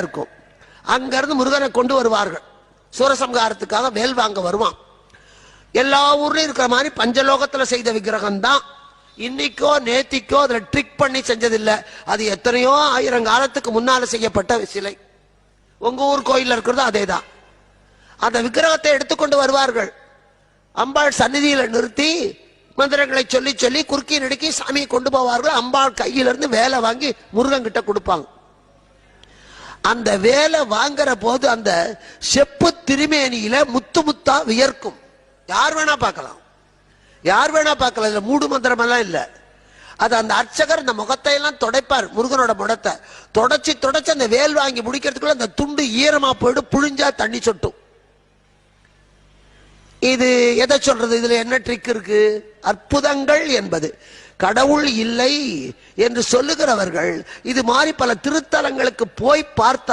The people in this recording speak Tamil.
இருக்கும். அங்கிருந்து முருகனை கொண்டு வருவார்கள். சூரசம்ஹாரத்துக்காக வேல் வாங்க வருவான். எல்லா ஊர்லயும் இருக்கிற மாதிரி பஞ்சலோகத்துல செய்த விக்கிரகம் தான். இன்னைக்கோ நேத்திக்கோ அதுல ட்ரிக் பண்ணி செஞ்சதில்லை. அது எத்தனையோ ஆயிரம் காலத்துக்கு முன்னால செய்யப்பட்ட சிலை. உங்க ஊர் கோயில்ல இருக்கிறது அதேதான். அந்த விக்கிரகத்தை எடுத்துக்கொண்டு வருவார்கள். அம்பாள் சந்நிதியில நிறுத்தி மந்திரங்களை சொல்லி சொல்லி குறுக்கி நடுக்கி சாமியை கொண்டு போவார்கள். அம்பாள் கையிலிருந்து வேலை வாங்கி முருகன் கிட்ட கொடுப்பாங்க. அந்த வேலை வாங்குற போது அந்த செப்பு திருமேனியில முத்து முத்தா வியர்க்கும். யார் வேணா பார்க்கலாம், யார் வேணா பார்க்கலாம். இதுல மூடு மந்திரம் எல்லாம் இல்ல. அது அந்த அர்ச்சகர் அந்த முகத்தை எல்லாம் துடைப்பார். முருகனோட முகத்தை தொடச்சி தொடச்சி அந்த வேல் வாங்கி முடிக்கிறதுக்குள்ள அந்த துண்டு ஈரமா போயிடு, புழிஞ்சா தண்ணி சொட்டும். இது எதை சொல்றது? இதுல என்ன ட்ரிக் இருக்கு? அற்புதங்கள் என்பது கடவுள் இல்லை என்று சொல்லுகிறவர்கள் இது மாதிரி பல திருத்தலங்களுக்கு போய் பார்த்தா